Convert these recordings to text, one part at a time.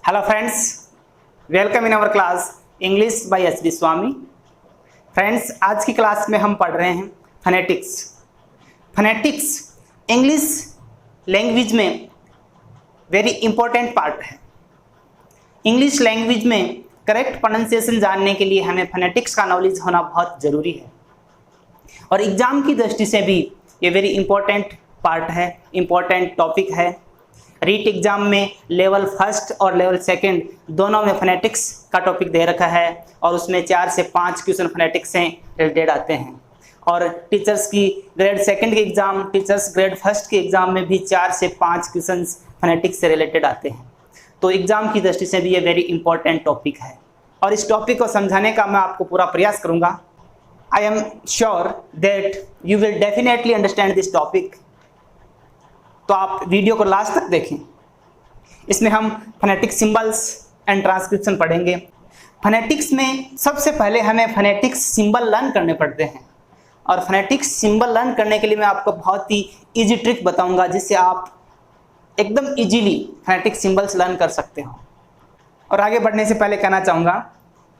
Hello friends, welcome in our class English by HD. Swami. Friends, आज की class में हम पढ़ रहे हैं फोनेटिक्स। फोनेटिक्स इंग्लिश लैंग्वेज में वेरी इंपॉर्टेंट पार्ट है। इंग्लिश लैंग्वेज में करेक्ट प्रोनाउंसिएशन जानने के लिए हमें फोनेटिक्स का नॉलेज होना बहुत ज़रूरी है और एग्ज़ाम की दृष्टि से भी ये वेरी इंपॉर्टेंट पार्ट है, इंपॉर्टेंट टॉपिक है। रीट एग्जाम में लेवल फर्स्ट और लेवल सेकंड दोनों में फोनेटिक्स का टॉपिक दे रखा है और उसमें 4 से 5 क्वेश्चन फोनेटिक्स से रिलेटेड आते हैं। और टीचर्स की ग्रेड सेकंड के एग्जाम, टीचर्स ग्रेड फर्स्ट के एग्जाम में भी 4 से 5 क्वेश्चन फोनेटिक्स से रिलेटेड आते हैं। तो एग्जाम की दृष्टि से भी ये वेरी इंपॉर्टेंट टॉपिक है और इस टॉपिक को समझाने का मैं आपको पूरा प्रयास करूँगा। I am sure that you will definitely understand this topic. तो आप वीडियो को लास्ट तक देखें। इसमें हम फोनेटिक सिंबल्स एंड ट्रांसक्रिप्शन पढ़ेंगे। फोनेटिक्स में सबसे पहले हमें फोनेटिक्स सिंबल लर्न करने पड़ते हैं और फोनेटिक्स सिंबल लर्न करने के लिए मैं आपको बहुत ही इजी ट्रिक बताऊंगा जिससे आप एकदम इजीली फोनेटिक सिंबल्स लर्न कर सकते हो। और आगे बढ़ने से पहले कहना चाहूँगा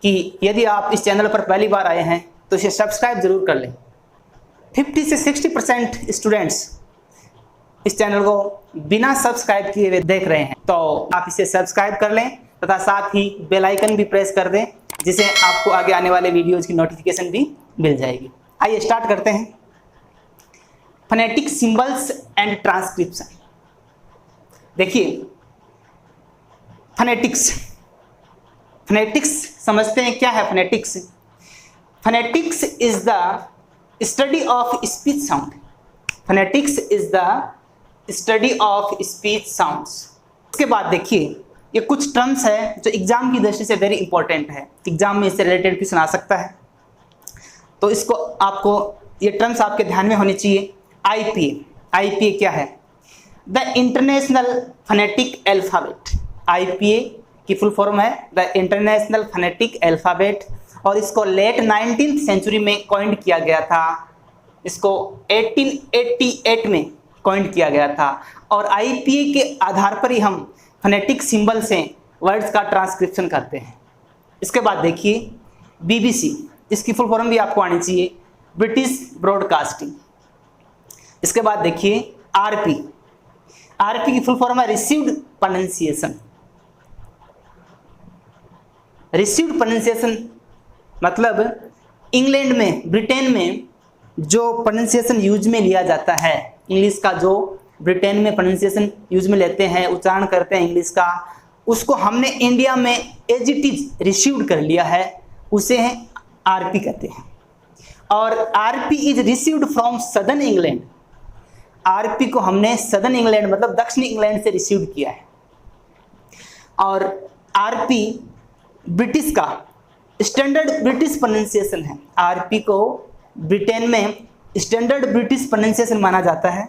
कि यदि आप इस चैनल पर पहली बार आए हैं तो इसे सब्सक्राइब जरूर कर लें। 50 से 60% स्टूडेंट्स इस चैनल को बिना सब्सक्राइब किए हुए देख रहे हैं, तो आप इसे सब्सक्राइब कर लें तथा साथ ही बेल आइकन भी प्रेस कर दें जिससे आपको आगे आने वाले वीडियोज़ की नोटिफिकेशन भी मिल जाएगी। आइए स्टार्ट करते हैं। Phonetic symbols and transcription. देखिए, फोनेटिक्स समझते हैं क्या है phonetics. Phonetics is the study of speech sound. Phonetics is the study of speech sounds. इसके बाद देखिए, ये कुछ टर्म्स है जो एग्जाम की दृष्टि से वेरी इंपॉर्टेंट है। एग्जाम में इससे रिलेटेड क्वेश्चन आ सकता है, तो इसको आपको ये टर्म्स आपके ध्यान में होनी चाहिए। आईपीए क्या है? The international phonetic alphabet. IPA की फुल फॉर्म है द इंटरनेशनल फोनेटिक अल्फाबेट और इसको लेट 19th सेंचुरी में कॉइंड किया गया था। इसको 1888 में कॉइंड किया गया था और आईपीए के आधार पर ही हम फोनेटिक सिंबल से वर्ड्स का ट्रांसक्रिप्शन करते हैं। इसके बाद देखिए बीबीसी, इसकी फुल फॉर्म भी आपको आनी चाहिए, ब्रिटिश ब्रॉडकास्टिंग। इसके बाद देखिए आरपी की फुल फॉर्म है रिसीव्ड प्रोनाउंसिएशन। रिसीव्ड प्रोनाउंसिएशन मतलब इंग्लैंड में, ब्रिटेन में जो प्रोनाउंसिएशन यूज में लिया जाता है, इंग्लिश का जो ब्रिटेन में प्रोनाउंसिएशन यूज में लेते हैं, उच्चारण करते हैं इंग्लिश का, उसको हमने इंडिया में एज इट इज रिसीव्ड कर लिया है, उसे हैं आरपी कहते हैं। और RP is received from southern England. RP को हमने सदर्न इंग्लैंड मतलब दक्षिणी इंग्लैंड से रिसीव्ड किया है। और आरपी ब्रिटिश का स्टैंडर्ड ब्रिटिश प्रोनाउंसिएशन है। आरपी को ब्रिटेन में स्टैंडर्ड ब्रिटिश प्रोनाउंसिएशन माना जाता है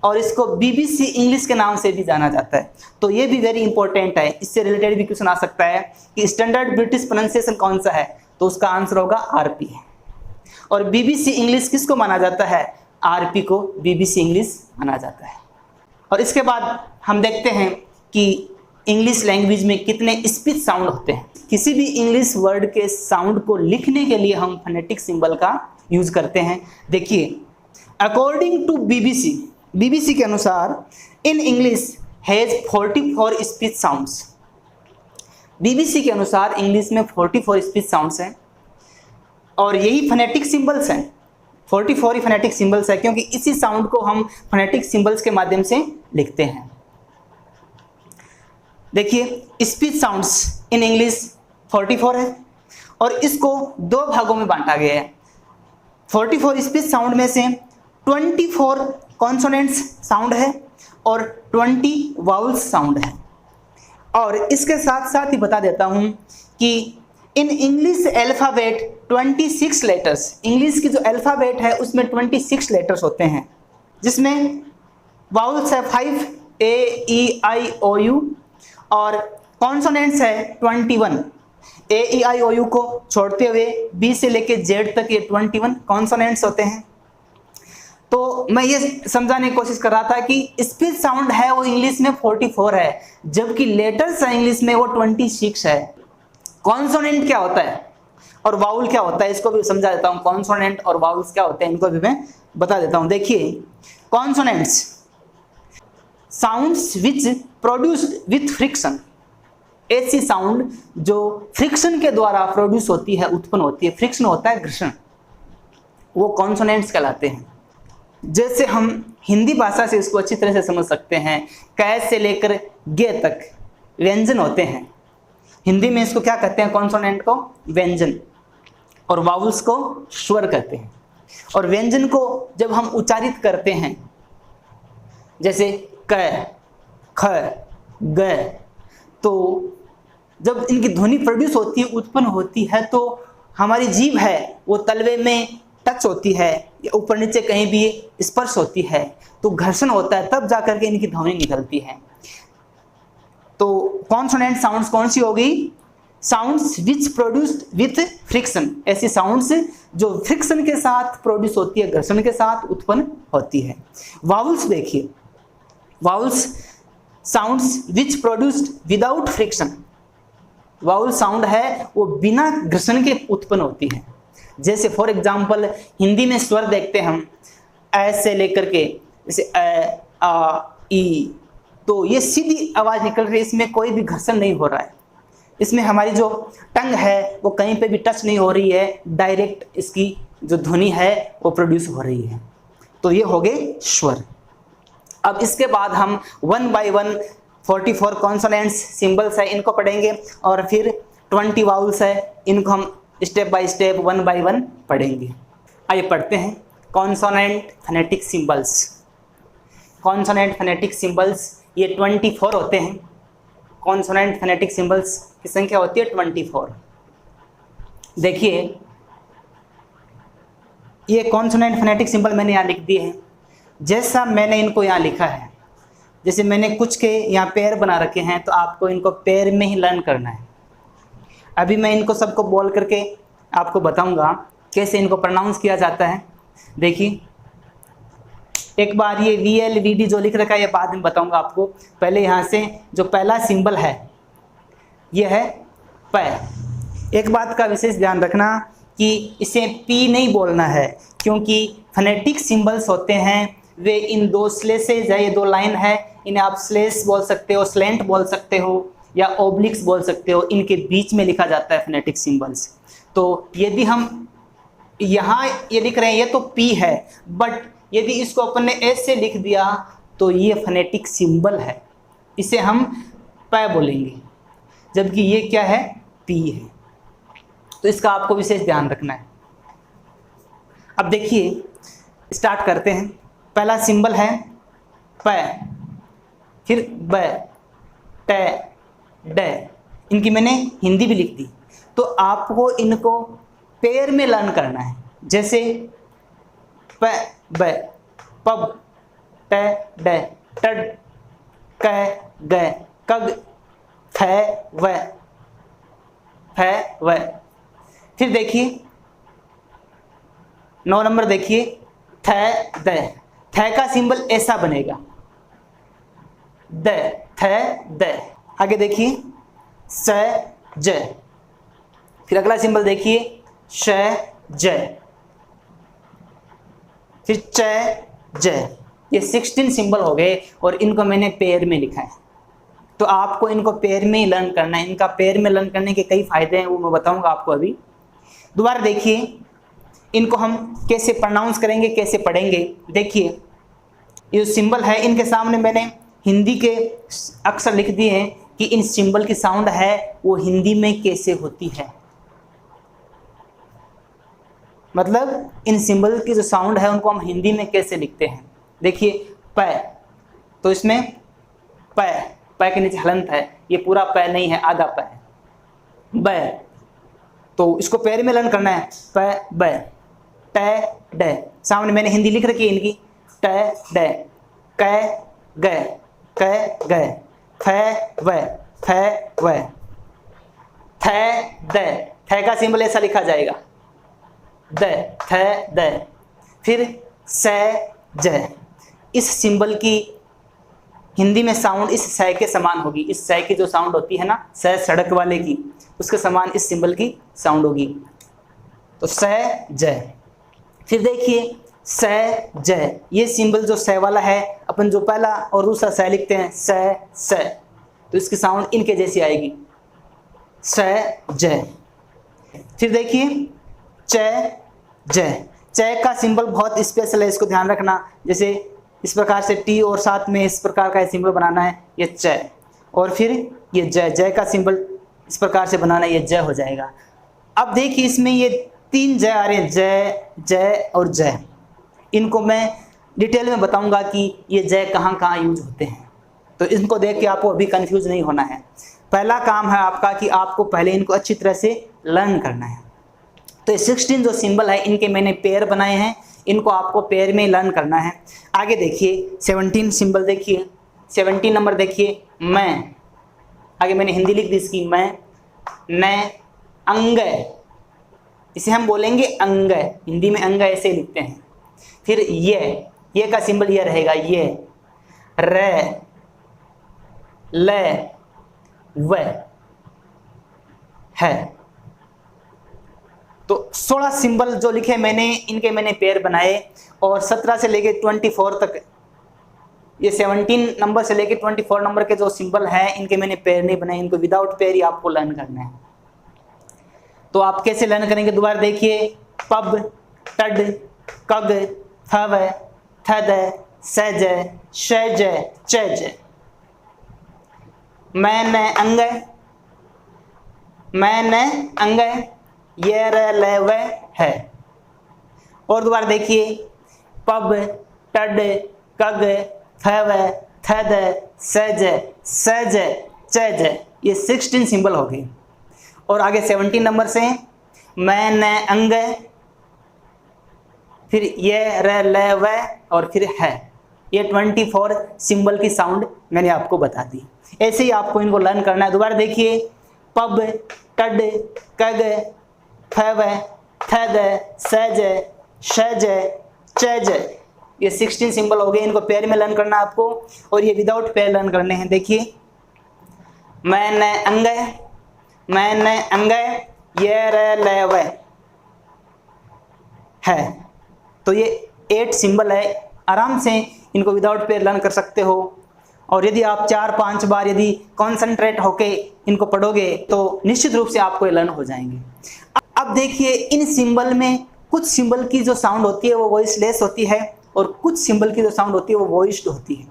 और इसको बीबीसी इंग्लिश के नाम से भी जाना जाता है। तो ये भी वेरी इंपॉर्टेंट है, इससे रिलेटेड भी क्वेश्चन आ सकता है कि स्टैंडर्ड ब्रिटिश प्रोनाउंसिएशन कौन सा है, तो उसका आंसर होगा आरपी है। और बीबीसी इंग्लिश किसको माना जाता है? आरपी को बीबीसी इंग्लिश माना जाता है। और इसके बाद हम देखते हैं कि इंग्लिश लैंग्वेज में कितने स्पीच साउंड होते हैं। किसी भी इंग्लिश वर्ड के साउंड को लिखने के लिए हम फोनेटिक सिंबल का यूज करते हैं। देखिए, अकॉर्डिंग टू बीबीसी के अनुसार in English has 44 speech sounds. BBC के अनुसार इंग्लिश में 44 स्पीच साउंड्स हैं और यही फोनेटिक सिंबल्स हैं। 44 ही फोनेटिक सिंबल्स है क्योंकि इसी साउंड को हम फोनेटिक सिंबल्स के माध्यम से लिखते हैं। देखिए, स्पीच साउंड्स इन इंग्लिश 44 है और इसको 2 भागों में बांटा गया है। 44 स्पीच साउंड में से 24 कॉन्सोनेंट्स साउंड है और 20 वाउल्स साउंड है। और इसके साथ साथ ही बता देता हूं कि in English alphabet 26 letters, English की जो अल्फ़ाबेट है उसमें 26 लेटर्स होते हैं, जिसमें वाउल्स है 5 A E I O U और कॉन्सोनेंट्स है 21। ए ई आई ओ यू को छोड़ते हुए बी से लेके जेड तक ये 21 कॉन्सोनेंट्स होते हैं। तो मैं ये समझाने की कोशिश कर रहा था कि स्पीच साउंड है वो इंग्लिश में 44 है, जबकि लेटर्स है इंग्लिश में वो 26 है। कॉन्सोनेंट क्या होता है और वाउल क्या होता है, इसको भी समझा देता हूं। कॉन्सोनेंट और वाउल्स क्या होते हैं, इनको भी मैं बता देता हूं। देखिए, consonants sounds which produced with friction, ऐसी साउंड जो फ्रिक्शन के द्वारा प्रोड्यूस होती है, उत्पन्न होती है। फ्रिक्शन होता है घर्षण, वो कॉन्सोनेंट्स कहलाते हैं। जैसे हम हिंदी भाषा से इसको अच्छी तरह से समझ सकते हैं, कै से लेकर गे तक व्यंजन होते हैं। हिंदी में इसको क्या कहते हैं, कॉन्सोनेंट को व्यंजन, और वाउल्स को स्वर कहते हैं। और व्यंजन को जब हम उच्चारित करते हैं, जैसे क, ख, ग, तो जब इनकी ध्वनि प्रोड्यूस होती है, उत्पन्न होती है, तो हमारी जीभ है वो तलवे में टच होती है या ऊपर नीचे कहीं भी स्पर्श होती है, तो घर्षण होता है, तब जाकर के इनकी ध्वनि निकलती है। तो कॉन्सोनेंट साउंड्स कौन सी होगी, sounds which produced with friction, ऐसी साउंड्स जो फ्रिक्शन के साथ प्रोड्यूस होती है, घर्षण के साथ उत्पन्न होती है। वाउल्स देखिए, vowels sounds which produced without friction, vowel sound है वो बिना घर्षण के उत्पन्न होती है। जैसे फॉर एग्जाम्पल हिंदी में स्वर देखते हम, ऐसे लेकर के, जैसे अ, आ, ई, तो ये सीधी आवाज निकल रही है, इसमें कोई भी घर्षण नहीं हो रहा है। इसमें हमारी जो टंग है वो कहीं पे भी टच नहीं हो रही है, डायरेक्ट इसकी जो ध्वनि है वो प्रोड्यूस हो रही है। तो ये हो गए स्वर। अब इसके बाद हम 1 by 1 44 कॉन्सोनेंट्स सिंबल्स है इनको पढ़ेंगे, और फिर 20 वाउल्स है, इनको हम स्टेप बाय स्टेप 1 by 1 पढ़ेंगे। आइए पढ़ते हैं consonant phonetic symbols. Consonant phonetic symbols ये 24 होते हैं। कॉन्सोनेंट फोनेटिक सिंबल्स की संख्या होती है 24। देखिए, ये कॉन्सोनेंट फोनेटिक सिंबल मैंने यहाँ लिख दिए हैं। जैसा मैंने इनको यहाँ लिखा है, जैसे मैंने कुछ के यहाँ पेयर बना रखे हैं, तो आपको इनको पेयर में ही लर्न करना है। अभी मैं इनको सबको बोल करके आपको बताऊंगा कैसे इनको प्रोनाउंस किया जाता है। देखिए, एक बार ये VL VD जो लिख रखा है ये बाद में बताऊंगा आपको। पहले यहाँ से जो पहला सिंबल है ये है प। एक बात का विशेष ध्यान रखना कि इसे P नहीं बोलना है, क्योंकि फोनेटिक सिंबल्स होते हैं वे इन दो स्लेसेज है, ये दो लाइन है, इन्हें आप स्लेस बोल सकते हो, स्लेंट बोल सकते हो, या ओब्लिक्स बोल सकते हो। इनके बीच में लिखा जाता है फोनेटिक सिंबल्स। तो यदि हम यहाँ ये लिख रहे हैं ये तो P है, बट यदि इसको अपन ने S से लिख दिया तो ये फोनेटिक सिंबल है, इसे हम प बोलेंगे, जबकि ये क्या है, P है। तो इसका आपको विशेष ध्यान रखना है। अब देखिए, स्टार्ट करते हैं। पहला सिंबल है प, फिर ब, ट, ड। इनकी मैंने हिंदी भी लिख दी। तो आपको इनको पेयर में लर्न करना है। जैसे प, ब, पब, ट, ड, टड, क, ग, कग, फ, व, फ, व। फिर देखिए 9 नंबर देखिए, थ, द। थ का सिंबल ऐसा बनेगा, द, थ, द। आगे देखिए स, ज। फिर अगला सिंबल देखिए श, ज। फिर च, ज। ये 16 सिंबल हो गए और इनको मैंने पेयर में लिखा है। तो आपको इनको पेयर में ही लर्न करना है। इनका पेयर में लर्न करने के कई फायदे हैं, वो मैं बताऊंगा आपको अभी। दोबारा देखिए, इनको हम कैसे प्रोनाउंस करेंगे, कैसे पढ़ेंगे। देखिए, ये सिंबल है, इनके सामने मैंने हिंदी के अक्षर लिख दिए हैं कि इन सिंबल की साउंड है वो हिंदी में कैसे होती है। मतलब इन सिंबल की जो साउंड है उनको हम हिंदी में कैसे लिखते हैं। देखिए प, तो इसमें प, प के नीचे हलंत है, ये पूरा प नहीं है, आधा प है। ब, तो इसको पैर में लर्न करना है, प, ब। ट, ड। सामने मैंने हिंदी लिख रखी है इनकी, ट, ड, क, ग, क, ग, फ, व, फ, व। थ, द। थ का सिंबल ऐसा लिखा जाएगा, द, थ, द। फिर स, ज। इस सिंबल की हिंदी में साउंड इस स के समान होगी। इस स की जो साउंड होती है ना, स सड़क वाले की, उसके समान इस सिंबल की साउंड होगी। तो स ज। फिर देखिए स ज, ये सिंबल जो स वाला है, अपन जो पहला और दूसरा स लिखते हैं स, तो इसकी साउंड इनके जैसी आएगी, स ज। फिर देखिए च ज। च का सिंबल बहुत स्पेशल है, इसको ध्यान रखना। जैसे इस प्रकार से टी और साथ में इस प्रकार का सिंबल बनाना है, ये च। और फिर ये ज का सिंबल इस प्रकार से बनाना है, ये ज हो जाएगा। अब देखिए इसमें ये 3 ज आ रहे हैं, ज और ज। इनको मैं डिटेल में बताऊंगा कि ये ज कहाँ कहाँ यूज होते हैं, तो इनको देख के आपको अभी कंफ्यूज नहीं होना है। पहला काम है आपका कि आपको पहले इनको अच्छी तरह से लर्न करना है। तो ये 16 जो सिंबल है, इनके मैंने पेयर बनाए हैं, इनको आपको पेयर में लर्न करना है। आगे देखिए 17 सिंबल देखिए, 17 नंबर देखिए, मैं, आगे मैंने हिंदी लिख दी इसकी, मैं, न, अंग, इसे हम बोलेंगे अंग, हिंदी में अंग ऐसे लिखते हैं। फिर ये का सिंबल ये रहेगा, ये, र, ल, व, है। तो 16 सिंबल जो लिखे मैंने, इनके मैंने पेयर बनाए, और 17 से लेके 24 तक, ये 17 नंबर से लेके 24 नंबर के जो सिंबल हैं, इनके मैंने पेयर नहीं बनाए, इनको विदाउट पेयर ही आपको लर्न करना है। तो आप कैसे लर्न करेंगे, दोबारा देखिए, पब, टड, कग, फव, थद, सज, शज, चज। मैं न अंग, मैं न अंग, ये र ल व है। और दोबारा देखिए, पब, टड, कग, फव, थद, सज, सज, चज। ये 16 सिंबल हो गए। और आगे 17 नंबर से, मैं न अंग, फिर ये र ल व, और फिर है। ये 24 सिंबल की साउंड मैंने आपको बता दी। ऐसे ही आपको इनको लर्न करना है। दोबारा देखिए, पब, टड, कग, फव, थद, सज, शज, चज। ये 16 सिंबल हो गए, इनको पेयर में लर्न करना है आपको, और ये विदाउट पेयर लर्न करने हैं। देखिए, मैं न अंग, मैं न अंग, ये र ल व है। तो ये 8 सिंबल है, आराम से इनको विदाउट पेयर लर्न कर सकते हो। और यदि आप 4-5 बार यदि कॉन्सेंट्रेट होके इनको पढ़ोगे तो निश्चित रूप से आपको ये लर्न हो जाएंगे। अब देखिए, इन सिंबल में कुछ सिंबल की जो साउंड होती है वो वॉइसलेस होती है, और कुछ सिंबल की जो साउंड होती है वो वॉइस्ड होती है।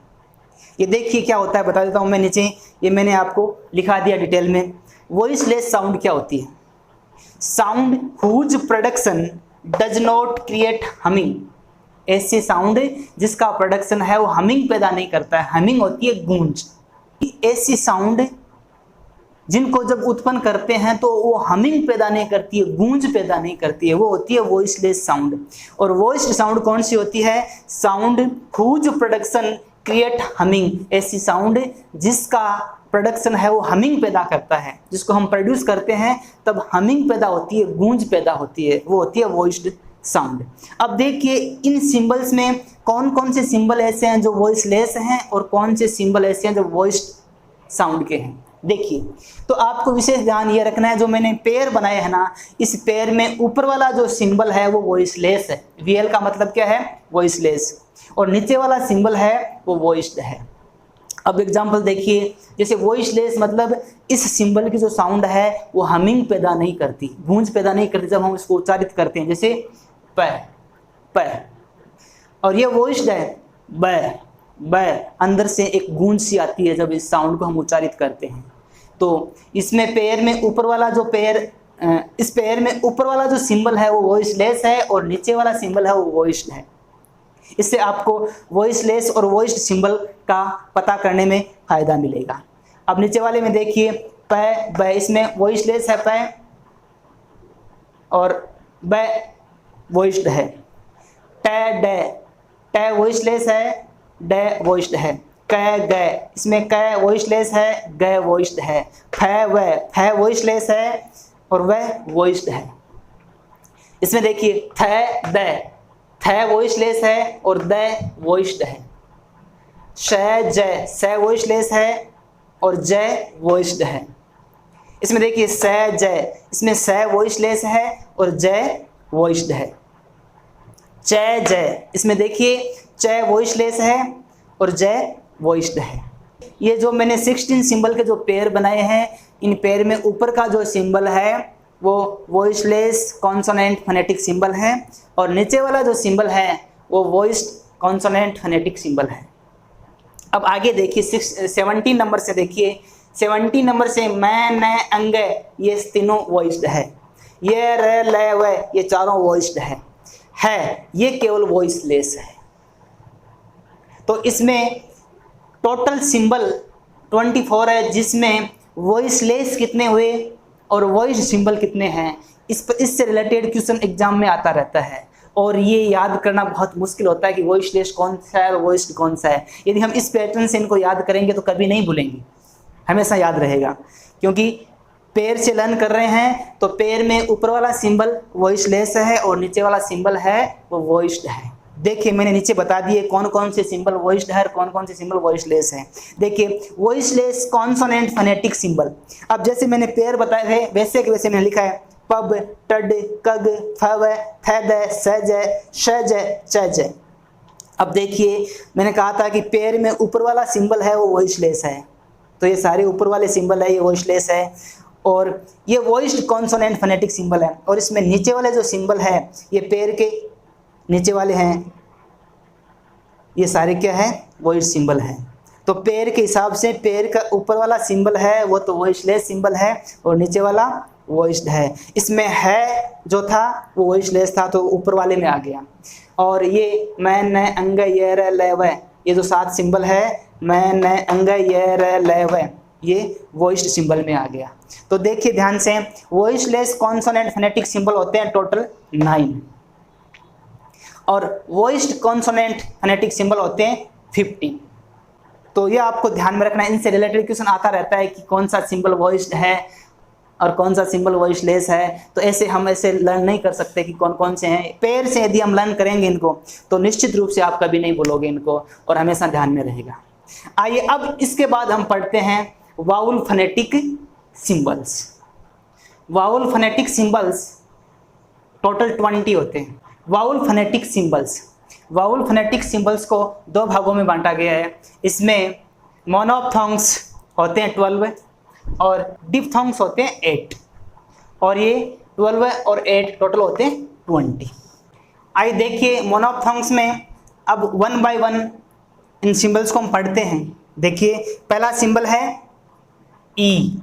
ये देखिए क्या होता है, बता देता हूँ मैं नीचे, ये मैंने आपको लिखा दिया डिटेल में। वॉइसलेस साउंड क्या होती है? Sound whose production does not create humming. ऐसी साउंड जिसका प्रोडक्शन है वो हमिंग पैदा नहीं करता है। हमिंग होती है गूंज। ऐसी साउंड जिनको जब उत्पन्न करते हैं तो वो हमिंग पैदा नहीं करती है, गूंज पैदा नहीं करती है, वो होती है वॉइसलेस साउंड। और वॉइस्ड साउंड कौन सी होती है? Sound whose production create humming. ऐसी साउंड जिसका प्रोडक्शन है वो हमिंग पैदा करता है, जिसको हम प्रोड्यूस करते हैं तब हमिंग पैदा होती है, गूंज पैदा होती है, वो होती है वॉइस्ड साउंड। अब देखिए, इन सिंबल्स में कौन कौन से सिंबल ऐसे हैं जो वॉइसलेस हैं और कौन से सिंबल ऐसे हैं जो वॉइस्ड साउंड के हैं। देखिए, तो आपको विशेष ध्यान ये रखना है, जो मैंने पेयर बनाए हैं ना, इस पेयर में ऊपर वाला जो सिंबल है वो वॉइसलेस है। वीएल का मतलब क्या है? वॉइसलेस। और नीचे वाला सिंबल है वो वॉइस्ड है। अब एग्जांपल देखिए, जैसे वॉइसलेस मतलब इस सिंबल की जो साउंड है वो हमिंग पैदा नहीं करती, गूंज पैदा नहीं करती जब हम इसको उच्चारित करते हैं, जैसे प प। और ये वॉइस्ड है ब ब, अंदर से एक गूंज सी आती है जब इस साउंड को हम उच्चारित करते हैं। तो इसमें पेयर में ऊपर वाला जो पेयर, इस पेयर में ऊपर वाला जो सिंबल है वो वॉइसलेस है और नीचे वाला सिंबल है वो वॉइस्ड है। इससे आपको वॉइसलेस और वॉइस्ड सिंबल का पता करने में फायदा मिलेगा। अब नीचे वाले में देखिए, प ब, इसमें वॉइसलेस है प और ब वॉइस्ड है। ट ड, ट वॉइसलेस है, ड वॉइस्ड है। क ग, इसमें क वॉइसलेस है, ग वॉइस्ड है। फ व, फ वॉइसलेस है और वह वॉइस्ड है। इसमें देखिए थ द, थ वॉइसलेस है और द वॉइस्ड है। श ज स वॉइसलेस है और ज वॉइस्ड है। इसमें देखिए स ज, इसमें स वॉइसलेस है और ज वॉइस्ड है। च ज, इसमें देखिए च वॉइसलेस है और ज वॉइस्ड है। ये जो मैंने 16 सिंबल के जो पेयर बनाए हैं, इन पेयर में ऊपर का जो सिंबल है वो वॉइसलेस कॉन्सोनेंट फोनेटिक सिंबल है और नीचे वाला जो सिंबल है वो वॉइस्ड कॉन्सोनेंट फोनेटिक सिंबल है। अब आगे देखिए 17 नंबर से देखिए, 17 नंबर से मैं न अंग, ये तीनों वॉइस्ड है। ये र ल व, ये चारों वॉइस्ड है। ये केवल वॉइसलेस है। तो इसमें टोटल सिंबल 24 है, जिसमें वॉइसलेस कितने हुए और वॉइस सिंबल कितने हैं, इससे रिलेटेड क्वेश्चन एग्जाम में आता रहता है और ये याद करना बहुत मुश्किल होता है कि वॉइसलेस कौन सा है और वॉइस्ड कौन सा है। यदि हम इस पैटर्न से इनको याद करेंगे तो कभी नहीं भूलेंगे, हमेशा याद रहेगा, क्योंकि पेयर से लर्न कर रहे हैं तो पेयर में ऊपर वाला सिंबल वॉइसलेस है और नीचे वाला सिंबल है वो वॉइस्ड है। देखिए मैंने नीचे बता दिए कौन कौन से सिंबल वॉइस्ड है और कौन कौन से सिंबल वॉइसलेस है। देखिए वॉइसलेस कॉन्सोनेंट फोनेटिक सिंबल, अब जैसे मैंने पेयर बताए थे वैसे के वैसे मैंने लिखा है पब, टड, कग, फव, थद, सज, शज, चज। अब देखिए मैंने कहा था कि पेयर में ऊपर वाला सिंबल है वो वॉइसलेस है, तो ये सारे ऊपर वाले सिंबल है ये वॉइसलेस है और ये वॉइस्ड कॉन्सोनेंट फोनेटिक सिंबल है। और इसमें नीचे वाले जो सिंबल है ये पेयर के नीचे वाले हैं, ये सारे क्या है वॉइस्ड सिंबल है। तो पेयर के हिसाब से पेयर का ऊपर वाला सिंबल है वो तो वॉइसलेस सिंबल है और नीचे वाला वॉइस्ड है। इसमें है जो था वो वॉइसलेस था तो ऊपर वाले में आ गया। और ये मैं न अंग ये र ल व, ये जो 7 सिंबल है मैं न अंग ये र ल व, ये वॉइस्ड सिंबल में आ गया। तो देखिए ध्यान से वॉइसलेस कॉन्सोनेंट फोनेटिक सिंबल होते हैं टोटल 9 और वॉइस्ड कॉन्सोनेंट फोनेटिक सिंबल होते हैं 50। तो ये आपको ध्यान में रखना है, इनसे रिलेटेड क्वेश्चन आता रहता है कि कौन सा सिंबल वॉइस्ड है और कौन सा सिंबल वॉइसलेस है। तो ऐसे हम ऐसे लर्न नहीं कर सकते कि कौन कौन से हैं। पेयर से यदि हम लर्न करेंगे इनको तो निश्चित रूप से आप कभी नहीं भूलोगे इनको और हमेशा ध्यान में रहेगा। आइए अब इसके बाद हम पढ़ते हैं vowel phonetic symbols. Vowel phonetic symbols total 20 होते हैं। Vowel phonetic symbols, vowel phonetic symbols को 2 भागों में बांटा गया है। इसमें मोनोफ्थोंग्स होते हैं 12 और डिप्थोंग्स होते हैं 8 और ये 12 और 8 टोटल होते हैं 20। आइए देखिए मोनोफ्थोंग्स में अब 1 बाय 1 इन सिंबल्स को हम पढ़ते हैं। देखिए पहला सिंबल है ई,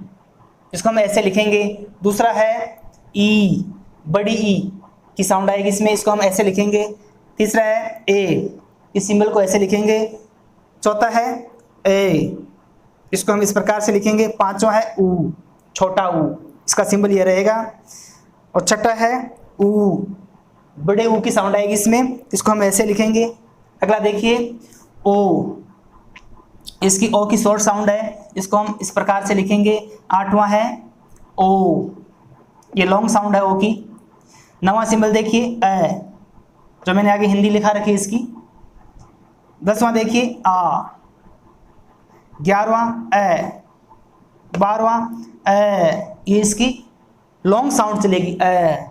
इसको हम ऐसे लिखेंगे। दूसरा है ई, बड़ी ई की साउंड आएगी इसमें, इसको हम ऐसे लिखेंगे। तीसरा है ए, इस सिंबल को ऐसे लिखेंगे। चौथा है ए, इसको हम इस प्रकार से लिखेंगे। पांचवा है ऊ, छोटा ऊ, इसका सिंबल ये रहेगा। और छठा है ऊ, बड़े ऊ की साउंड आएगी इसमें, इसको हम ऐसे लिखेंगे। अगला देखिए ओ, इसकी ओ की शॉर्ट साउंड है, इसको हम इस प्रकार से लिखेंगे। आठवां है ओ, ये लॉन्ग साउंड है ओ की। 9वां सिंबल देखिए ए, जो मैंने आगे हिंदी लिखा रखी है इसकी। 10वां देखिए आ, 11वां ए, 12वां ए, ये इसकी लॉन्ग साउंड चलेगी ए।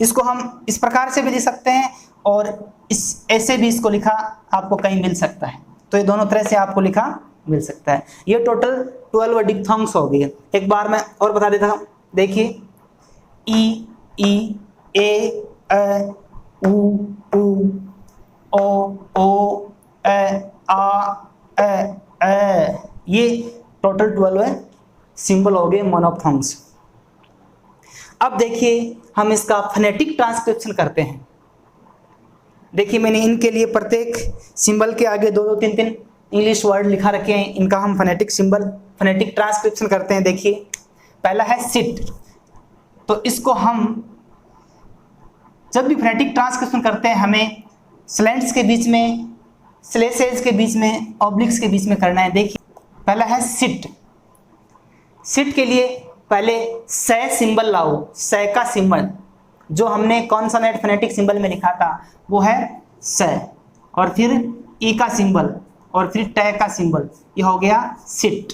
इसको हम इस प्रकार से भी लिख सकते हैं और इस ऐसे भी इसको लिखा आपको कहीं मिल सकता है। तो ये दोनों तरह से आपको लिखा मिल सकता है। ये टोटल 12 डिप्थोंग्स हो गए। एक बार मैं और बता देता हूँ। देखिए ई, ई, ए, उ, ऊ, ओ, आ, ये टोटल 12 सिंबल हो गए मोनोफ्थोंग्स। अब देखिए हम इसका फोनेटिक ट्रांसक्रिप्शन करते हैं। देखिए मैंने इनके लिए प्रत्येक सिंबल के आगे 2-2, 3-3 इंग्लिश वर्ड लिखा रखे हैं। इनका हम फोनेटिक सिंबल फोनेटिक ट्रांसक्रिप्शन करते हैं। देखिए पहला है सिट, तो इसको हम जब भी फोनेटिक ट्रांसक्रिप्शन करते हैं हमें स्लैंट्स के बीच में, स्लेसेस के बीच में, ऑब्लिक्स के बीच में करना है। देखिए पहला है सिट। सिट के लिए पहले स सिंबल लाओ, स का सिंबल। जो हमने कॉन्सोनेंट फोनेटिक सिंबल में लिखा था वो है स, और फिर ई का सिंबल और फिर ट का सिंबल, ये हो गया सिट।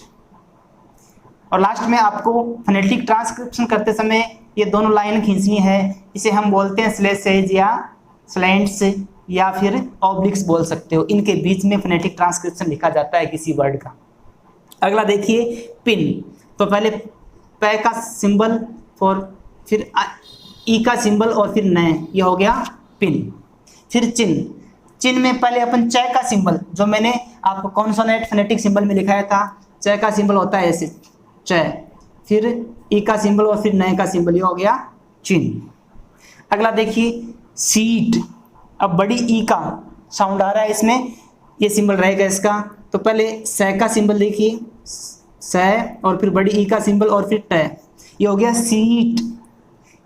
और लास्ट में आपको फोनेटिक ट्रांसक्रिप्शन करते समय ये दोनों लाइन खींचनी है, इसे हम बोलते हैं स्लेशेज या स्लैंट्स या फिर ऑब्लिक्स बोल सकते हो। इनके बीच में फोनेटिक ट्रांसक्रिप्शन लिखा जाता है किसी वर्ड का। अगला देखिए पिन, तो पहले प का सिंबल और फिर ई का सिंबल और फिर न, ये हो गया पिन। फिर चिन्ह, चिन्ह में पहले अपन च का सिंबल, जो मैंने आपको कॉन्सोनेंट फोनेटिक सिंबल में लिखाया था, च का सिंबल होता है ऐसे च, फिर ई का सिंबल और फिर न का सिंबल, ये हो गया चिन्ह। अगला देखिए सीट, अब बड़ी ई का साउंड आ रहा है इसमें, ये सिंबल रहेगा इसका। तो पहले स का सिंबल देखिए स, और फिर बड़ी ई का सिंबल और फिर ट, ये हो गया सीट।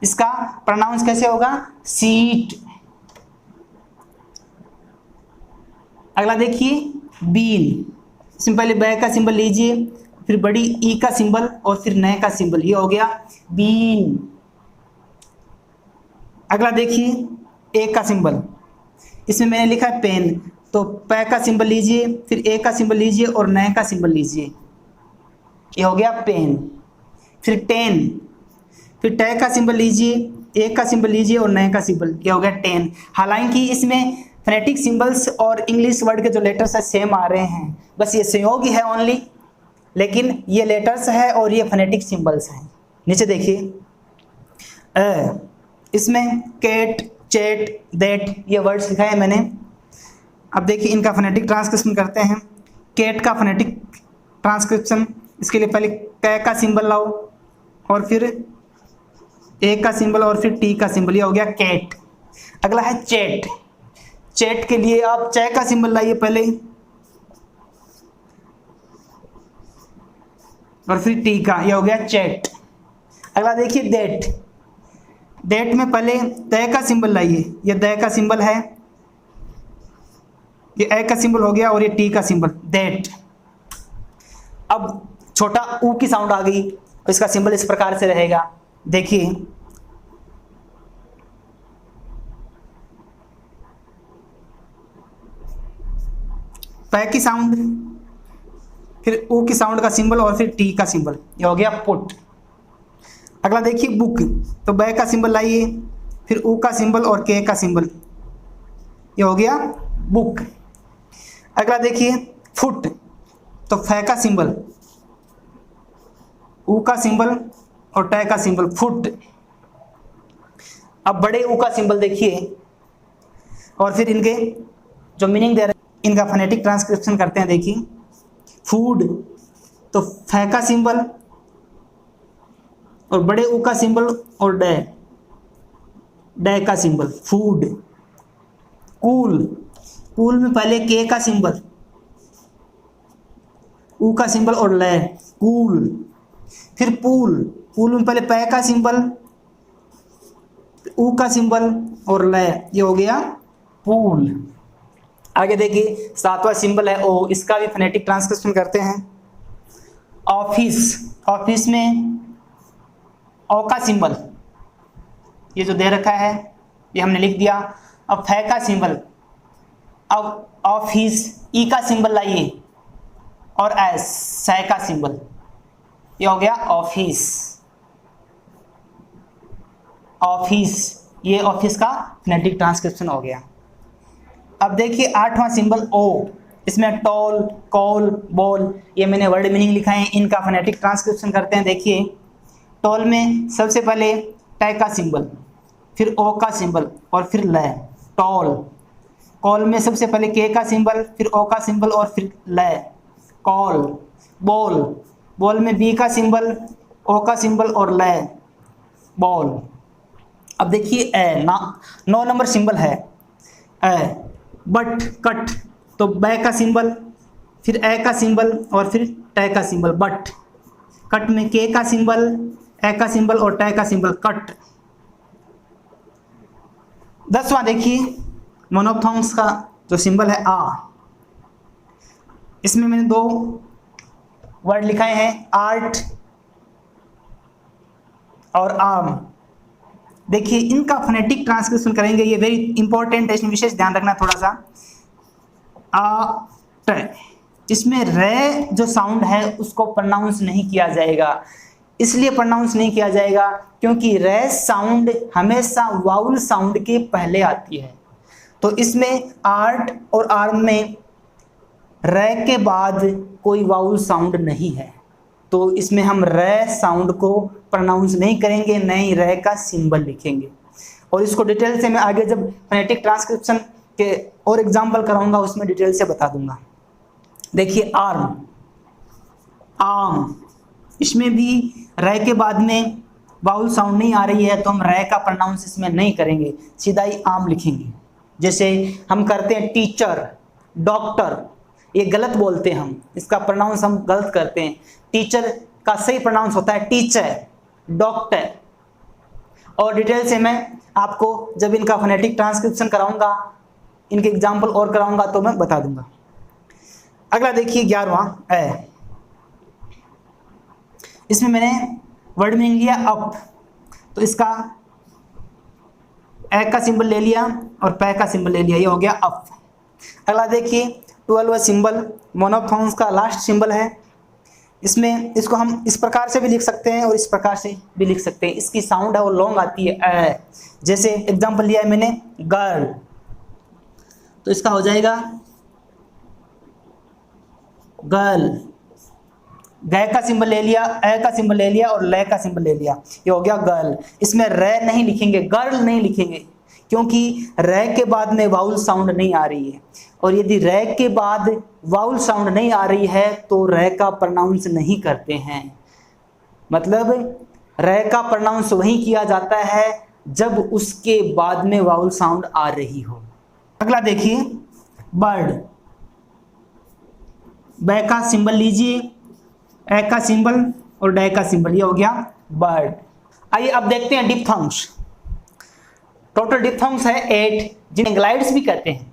इसका प्रोनाउंस कैसे होगा, सीट। अगला देखिए बीन, इसमें पहले ब का सिंबल लीजिए, फिर बड़ी ई का सिंबल और फिर न का सिंबल, ये हो गया बीन। अगला देखिए ए का सिंबल, इसमें मैंने लिखा है पेन, तो प का सिंबल लीजिए, फिर ए का सिंबल लीजिए और न का सिंबल लीजिए, ये हो गया पेन। फिर टेन, फिर ट का सिंबल लीजिए, ए का सिंबल लीजिए और न का सिंबल, ये हो गया टेन। हालांकि इसमें फोनेटिक सिंबल्स और इंग्लिश वर्ड के जो लेटर्स है सेम आ रहे हैं, बस ये संयोग ही है ओनली, लेकिन ये लेटर्स है और ये फोनेटिक सिंबल्स हैं। नीचे देखिए इसमें कैट, चैट, दैट, ये वर्ड्स लिखा है मैंने। अब देखिए इनका फोनेटिक ट्रांसक्रिप्शन करते हैं। कैट का फोनेटिक ट्रांसक्रिप्शन, इसके लिए पहले क का सिंबल लाओ और फिर ए का सिंबल और फिर टी का सिंबल, ये हो गया कैट। अगला है चैट, चैट के लिए आप च का सिंबल लाइए पहले और फिर टी का, ये हो गया चैट। अगला देखिए दैट, दैट में पहले द का सिंबल लाइए, ये द का सिंबल है, ये ए का सिंबल हो गया और ये टी का सिंबल, दैट। अब छोटा ऊ की साउंड आ गई, इसका सिंबल इस प्रकार से रहेगा, देखिए प की साउंड, फिर ऊ की साउंड का सिंबल और फिर टी का सिंबल, ये हो गया पुट। अगला देखिए बुक, तो ब का सिंबल लाइए, फिर ऊ का सिंबल और के का सिंबल, ये हो गया बुक। अगला देखिए फुट, तो फ का सिंबल, ऊ का सिंबल और ट का सिंबल, फुट। अब बड़े ऊ का सिंबल देखिए और फिर इनके जो मीनिंग दे रहे हैं इनका फोनेटिक ट्रांसक्रिप्शन करते हैं। देखिए फूड, तो फ का सिंबल और बड़े ऊ का सिंबल और ड का सिंबल, फूड। कूल, कूल में पहले के का सिंबल, ऊ का सिंबल और ल, कूल। फिर पूल, पूल में पहले प का सिंबल, ऊ का सिंबल और ल, ये हो गया पूल। आगे देखिए सातवां सिंबल है ओ, इसका भी फोनेटिक ट्रांसक्रिप्शन करते हैं। ऑफिस, ऑफिस में ओ का सिंबल, ये जो दे रखा है ये हमने लिख दिया। अब फ का सिंबल, अब ऑफिस, ई का सिंबल लाइए और एस, स का सिंबल, ये हो गया ऑफिस। ऑफिस, ये ऑफिस का फोनेटिक ट्रांसक्रिप्शन हो गया। अब देखिए आठवां सिंबल ओ, इसमें टॉल, कॉल, बॉल, ये मैंने वर्ड मीनिंग लिखा है, इनका फोनेटिक ट्रांसक्रिप्शन करते हैं। देखिए टॉल में सबसे पहले ट का सिंबल, फिर ओ का सिंबल और फिर ल, टॉल। कॉल में सबसे पहले के का सिंबल, फिर ओ का सिंबल और फिर ल, कॉल। बॉल, बॉल में बी का सिंबल, ओ का सिंबल और ल, बॉल। अब देखिए ए, 9 नंबर सिंबल है ए। बट, कट, तो ब का सिंबल, फिर ए का सिंबल और फिर ट का सिंबल, बट। कट में के का सिंबल, ए का सिंबल और ट का सिंबल, कट। 10वां देखिए मोनोफथोंग्स का जो सिंबल है आ, इसमें मैंने 2 वर्ड लिखाए हैं, आर्ट और आर्म। देखिए इनका फोनेटिक ट्रांसक्रिप्शन करेंगे, ये वेरी इंपॉर्टेंट है, इसमें विशेष ध्यान रखना थोड़ा सा। आ ट, इसमें रे जो साउंड है उसको प्रोनाउंस नहीं किया जाएगा। इसलिए प्रोनाउंस नहीं किया जाएगा क्योंकि रे साउंड हमेशा वाउल साउंड के पहले आती है। तो इसमें आर्ट और आर्म में रे के बाद कोई वाउल साउंड नहीं है, तो इसमें हम रे साउंड को प्रोनाउंस नहीं करेंगे, नहीं रे का सिंबल लिखेंगे। और इसको डिटेल से मैं आगे जब फोनेटिक ट्रांसक्रिप्शन के और एग्जांपल कराऊंगा उसमें डिटेल से बता दूंगा। देखिए आर्म, आर्म, इसमें भी रे के बाद में वाउल साउंड नहीं आ रही है तो हम रे का प्रोनाउंस इसमें नहीं करेंगे, सीधा ही आर्म लिखेंगे। जैसे हम करते हैं टीचर, डॉक्टर, ये गलत बोलते हैं हम, इसका प्रोनाउंस हम गलत करते हैं। टीचर का सही प्रोनाउंस होता है टीचर, डॉक्टर। और डिटेल से मैं आपको जब इनका फोनेटिक ट्रांसक्रिप्शन कराऊंगा, इनके एग्जाम्पल और कराऊंगा तो मैं बता दूंगा। अगला देखिए 11वां ए, इसमें मैंने वर्ड मीनिंग लिया अप, तो इसका ए का सिंबल ले लिया और पै का सिंबल ले लिया, ये हो गया अप। अगला देखिए 12वां सिंबल मोनोफोन्स का लास्ट सिंबल है। इसमें इसको हम इस प्रकार से भी लिख सकते हैं और इस प्रकार से भी लिख सकते हैं। इसकी साउंड है वो लॉन्ग आती है ए। जैसे एग्जांपल लिया है मैंने गर्ल, तो इसका हो जाएगा गर्ल। ग का सिंबल ले लिया, ए का सिंबल ले लिया और ले का सिंबल ले लिया, ये हो गया गर्ल। इसमें रे नहीं लिखेंगे, गर्ल नहीं लिखेंगे, क्योंकि रे के बाद में वाउल साउंड नहीं आ रही है। और यदि रे के बाद वाउल साउंड नहीं आ रही है तो रे का प्रोनाउंस नहीं करते हैं। मतलब रे का प्रोनाउंस वही किया जाता है जब उसके बाद में वाउल साउंड आ रही हो। अगला देखिए बर्ड, बै का सिंबल लीजिए, ए का सिंबल और डे का सिंबल, ये हो गया बर्ड। आइए अब देखते हैं डिप्थोंग्स। टोटल डिप्थोंग्स है 8, जिन्हें ग्लाइड्स भी कहते हैं।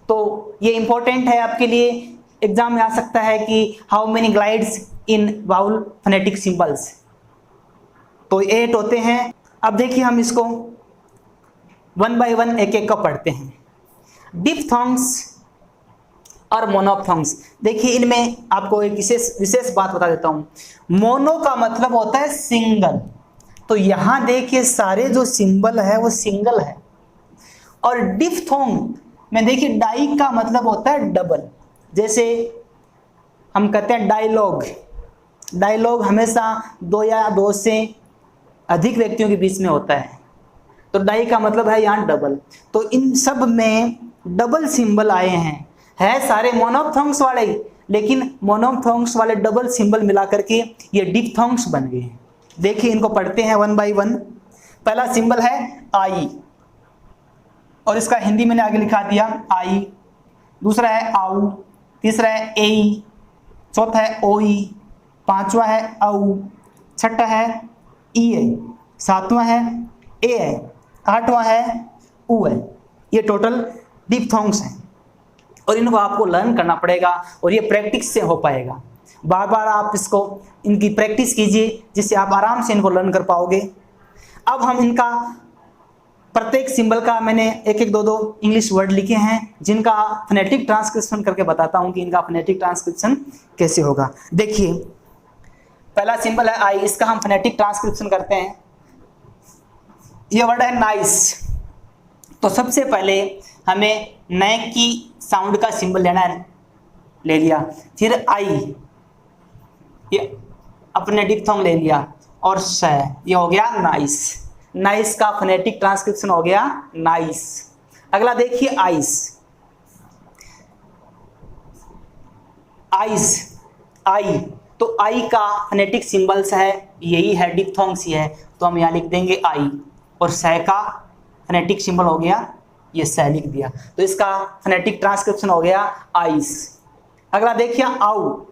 तो ये इंपॉर्टेंट है आपके लिए, एग्जाम में आ सकता है कि how many glides in vowel phonetic symbols, तो 8 होते हैं। अब देखिए हम इसको वन बाय वन एक एक का पढ़ते हैं। डिप्थोंग्स और मोनोफोन्ग्स, देखिए इनमें आपको एक विशेष बात बता देता हूँ। मोनो का मतलब होता है सिंगल, तो यहाँ देखिए सारे जो सिंबल है वो सिंगल है। और डिप्थोंग में देखिए डाई का मतलब होता है डबल। जैसे हम कहते हैं डायलॉग, डायलॉग हमेशा 2 या 2 से अधिक व्यक्तियों के बीच में होता है, तो डाई का मतलब है यहाँ डबल। तो इन सब में डबल सिंबल आए हैं, है सारे मोनोफोन्ग्स वाले, लेकिन मोनोफोन्ग्स वाले डबल सिंबल मिला करके ये डिप्थोंग्स बन गए हैं। देखिए इनको पढ़ते हैं वन बाय वन। पहला सिंबल है आई, और इसका हिंदी मैंने आगे लिखा दिया आई। दूसरा है आउ, तीसरा है एई, चौथा है ओई, पांचवा है औ, छठा है ई, सातवां है ए, आठवां है उ। ये टोटल डिप्थोंग्स हैं और इनको आपको लर्न करना पड़ेगा और ये प्रैक्टिस से हो पाएगा। बार बार आप इसको इनकी प्रैक्टिस कीजिए जिससे आप आराम से इनको लर्न कर पाओगे। अब हम इनका प्रत्येक सिंबल का मैंने एक एक दो इंग्लिश वर्ड लिखे हैं जिनका फोनेटिक ट्रांसक्रिप्शन करके बताता हूं कि इनका फोनेटिक ट्रांसक्रिप्शन कैसे होगा। देखिए पहला सिंबल है आई, इसका हम फोनेटिक ट्रांसक्रिप्शन करते हैं। ये वर्ड है नाइस, तो सबसे पहले हमें नए की साउंड का सिंबल लेना है, ले लिया। फिर आई, ये अपने डिप्थोंग ले लिया, और श, ये हो गया नाइस। नाइस का फोनेटिक ट्रांसक्रिप्शन हो गया नाइस। अगला देखिए आइस, आइस, आई, तो आई का फोनेटिक सिंबल्स है यही है, डिप्थोंग्स ही है, तो हम यहाँ लिख देंगे आई। और स का फोनेटिक सिंबल हो गया ये स लिख दिया, तो इसका फोनेटिक ट्रांसक्रिप्शन हो गया आइस। अगला देखिए आउ,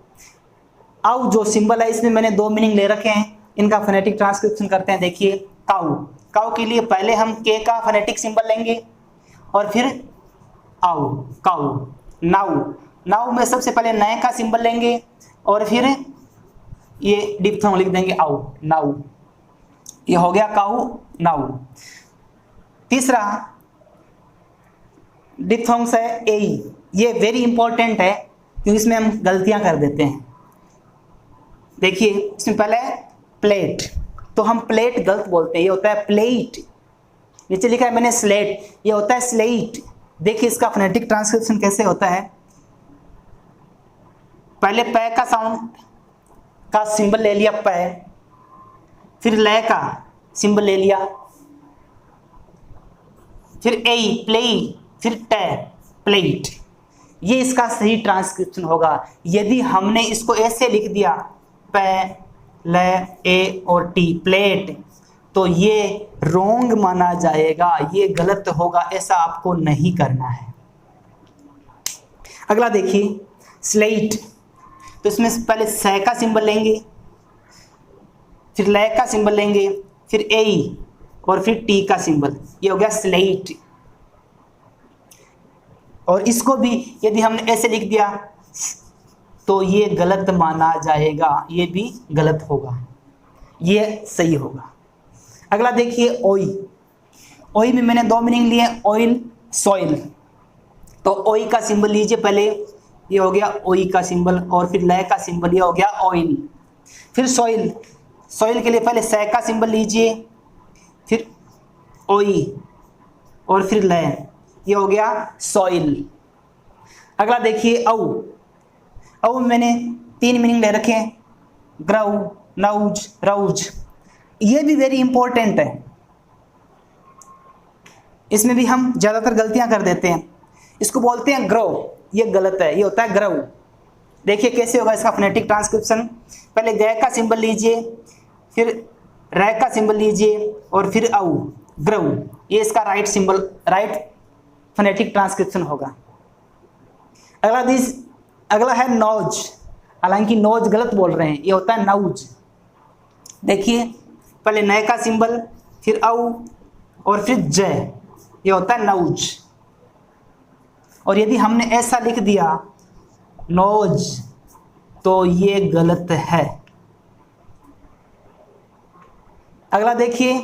आउ जो सिंबल है इसमें मैंने 2 मीनिंग ले रखे हैं, इनका फोनेटिक ट्रांसक्रिप्शन करते हैं। देखिए काउ, काउ के लिए पहले हम के का फोनेटिक सिंबल लेंगे और फिर आउ, काउ। नाउ, नाउ में सबसे पहले नए का सिंबल लेंगे और फिर ये डिप्थोंग लिख देंगे आउ, नाउ। ये हो गया काऊ नाउ। तीसरा डिप्थोंग्स है ए, ये वेरी इंपॉर्टेंट है क्योंकि इसमें हम गलतियां कर देते हैं। देखिए इसमें पहले प्लेट, तो हम प्लेट गलत बोलते हैं, ये होता है प्लेट। नीचे लिखा है मैंने स्लेट, ये होता है स्लेट। देखिए इसका फोनेटिक ट्रांसक्रिप्शन कैसे होता है। पहले पै का साउंड का सिंबल ले लिया पै, फिर लय का सिंबल ले लिया, फिर ए प्ले, फिर टे प्लेट। ये इसका सही ट्रांसक्रिप्शन होगा। यदि हमने इसको ऐसे लिख दिया पै ल ए और टी प्लेट, तो ये रोंग माना जाएगा, ये गलत होगा, ऐसा आपको नहीं करना है। अगला देखिए स्लेट, तो इसमें पहले स का सिंबल लेंगे, फिर लय का सिंबल लेंगे, फिर ए और फिर टी का सिंबल, ये हो गया स्लेट। और इसको भी यदि हमने ऐसे लिख दिया तो ये गलत माना जाएगा, ये भी गलत होगा, ये सही होगा। अगला देखिए ओई, ओई में मैंने दो मीनिंग लिए, ऑयल सॉइल। तो ओई का सिंबल लीजिए पहले, ये हो गया ओई का सिंबल, और फिर लय का सिंबल, ये हो गया ऑयल। फिर सॉइल, सॉइल के लिए पहले स का सिंबल लीजिए, फिर ओई और फिर लय, ये हो गया सॉइल। अगला देखिए औ, औ मैंने तीन मीनिंग ले रखे हैं, ग्राउ, नाउज, राउज। ये भी वेरी इंपॉर्टेंट है, इसमें भी हम ज़्यादातर गलतियां कर देते हैं। इसको बोलते हैं ग्रो, ये गलत है, ये होता है ग्रव। देखिए कैसे होगा इसका फोनेटिक ट्रांसक्रिप्शन। पहले ग का सिंबल लीजिए, फिर र का सिंबल लीजिए और फिर औ, ग्रव। ये इसका right symbol, right phonetic transcription होगा। अगला है नौज, हालांकि नौज गलत बोल रहे हैं, ये होता है नाउज। देखिए पहले नए का सिंबल, फिर औ और फिर जय, ये होता है नाउज। और यदि हमने ऐसा लिख दिया नौज, तो ये गलत है। अगला देखिए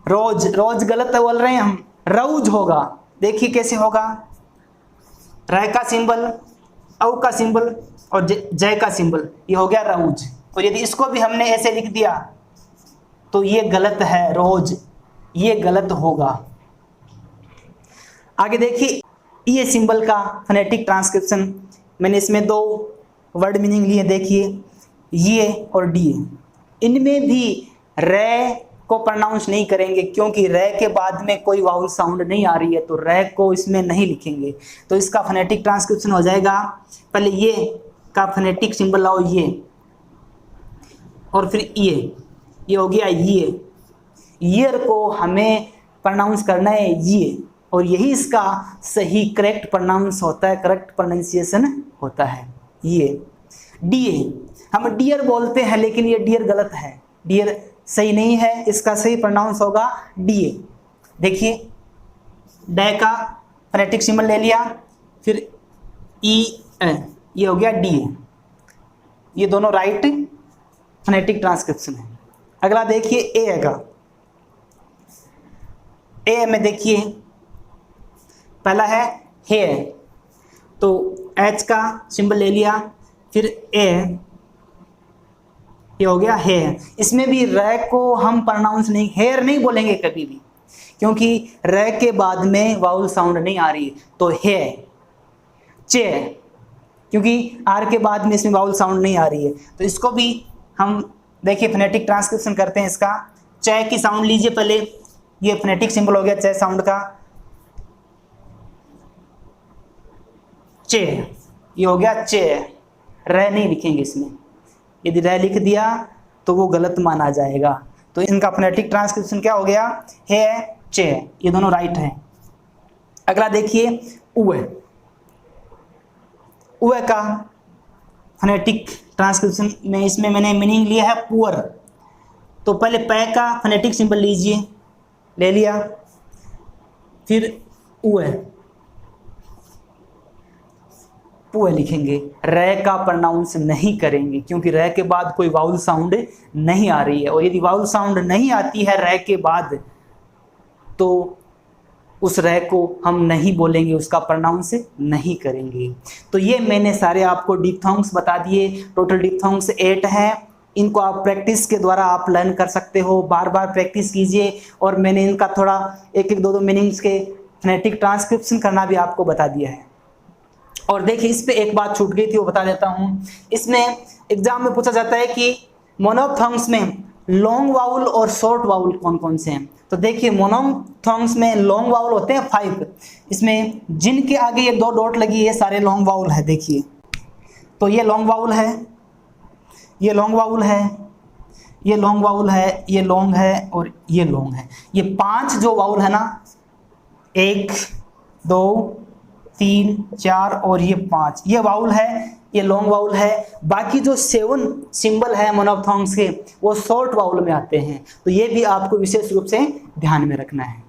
रोज, रोज गलत बोल रहे हैं हम, रौज होगा। देखिए कैसे होगा, र का सिंबल, औ का सिंबल और जय का सिंबल, ये हो गया रौज। और यदि इसको भी हमने ऐसे लिख दिया तो ये गलत है, रोज, ये गलत होगा। आगे देखिए ये सिंबल का फोनेटिक ट्रांसक्रिप्शन, मैंने इसमें दो वर्ड मीनिंग लिए। देखिए ये और डी, इनमें भी रे को प्रोनाउंस नहीं करेंगे क्योंकि रे के बाद में कोई वाउल साउंड नहीं आ रही है, तो रे को इसमें नहीं लिखेंगे। तो इसका फोनेटिक ट्रांसक्रिप्शन हो जाएगा, पहले ये का फोनेटिक सिंबल लाओ ये, और फिर ये हो गया ये। ईयर को हमें प्रोनाउंस करना है ये, और यही इसका सही करेक्ट प्रोनाउंस होता है, करेक्ट प्रोनाउंसिएशन होता है। ये डी, हम डियर बोलते हैं लेकिन ये डियर गलत है, डियर सही नहीं है, इसका सही प्रोनाउंस होगा डी। देखिए डे का फोनेटिक सिंबल ले लिया, फिर ई, ये हो गया डी। ये दोनों राइट फोनेटिक ट्रांसक्रिप्शन है। अगला देखिए ए का, ए में देखिए पहला है हे, तो एच का सिंबल ले लिया, फिर ए, ये हो गया है। इसमें भी र को हम प्रोनाउंस नहीं, हेयर नहीं बोलेंगे कभी भी, क्योंकि र के बाद में वाउल साउंड नहीं आ रही, तो है। चे, क्योंकि आर के बाद में इसमें वाउल साउंड नहीं आ रही है, तो इसको भी हम देखिए फोनेटिक ट्रांसक्रिप्शन करते हैं इसका। चे की साउंड लीजिए पहले, ये फोनेटिक सिंबल हो गया चे साउंड का, चे, ये हो गया चे। र नहीं लिखेंगे इसमें, यदि र लिख दिया तो वो गलत माना जाएगा। तो इनका फोनेटिक ट्रांसक्रिप्शन क्या हो गया, है चे, ये दोनों राइट हैं। अगला देखिए उवे, उवे का फोनेटिक ट्रांसक्रिप्शन में इसमें मैंने मीनिंग लिया है पुअर। तो पहले पै का फोनेटिक सिंबल लीजिए, ले लिया, फिर उवे, पुअ लिखेंगे, र का प्रोनाउंस नहीं करेंगे क्योंकि र के बाद कोई वाउल साउंड नहीं आ रही है, और यदि वाउल साउंड नहीं आती है र के बाद तो उस र को हम नहीं बोलेंगे, उसका प्रोनाउंस नहीं करेंगे। तो ये मैंने सारे आपको डिप्थोंग्स बता दिए। टोटल डिप्थोंग्स 8 हैं। इनको आप प्रैक्टिस के द्वारा आप लर्न कर सकते हो, बार बार प्रैक्टिस कीजिए। और मैंने इनका थोड़ा एक एक दो दो मीनिंग्स के फोनेटिक ट्रांसक्रिप्शन करना भी आपको बता दिया है। और देखिए इस पे एक बात छूट गई थी, वो बता देता हूँ। इसमें एग्जाम में पूछा जाता है कि मोनोफथोंग्स में लॉन्ग वाउल और शॉर्ट वाउल कौन कौन से हैं। तो देखिए मोनोफथोंग्स में लॉन्ग वाउल होते हैं 5। इसमें जिनके आगे ये 2 डॉट लगी है सारे लॉन्ग वाउल है। देखिए तो ये लॉन्ग वाउल है, ये लॉन्ग वाउल है, ये लॉन्ग वाउल है, ये लॉन्ग है और ये लॉन्ग है। ये 5 जो वाउल है ना, 1 2 3 4 और ये 5, ये वाउल है, ये लॉन्ग वाउल है। बाकी जो 7 सिंबल है मोनोफथोंग्स के वो शॉर्ट वाउल में आते हैं। तो ये भी आपको विशेष रूप से ध्यान में रखना है।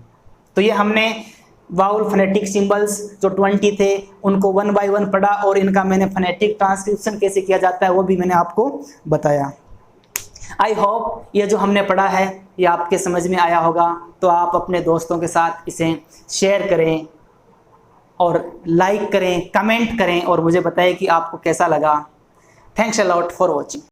तो ये हमने वाउल फोनेटिक सिंबल्स जो 20 थे उनको 1 बाय 1 पढ़ा, और इनका मैंने फोनेटिक ट्रांसक्रिप्शन कैसे किया जाता है वो भी मैंने आपको बताया। आई होप ये जो हमने पढ़ा है ये आपके समझ में आया होगा। तो आप अपने दोस्तों के साथ इसे शेयर करें और लाइक करें, कमेंट करें और मुझे बताएं कि आपको कैसा लगा। Thanks a lot for watching.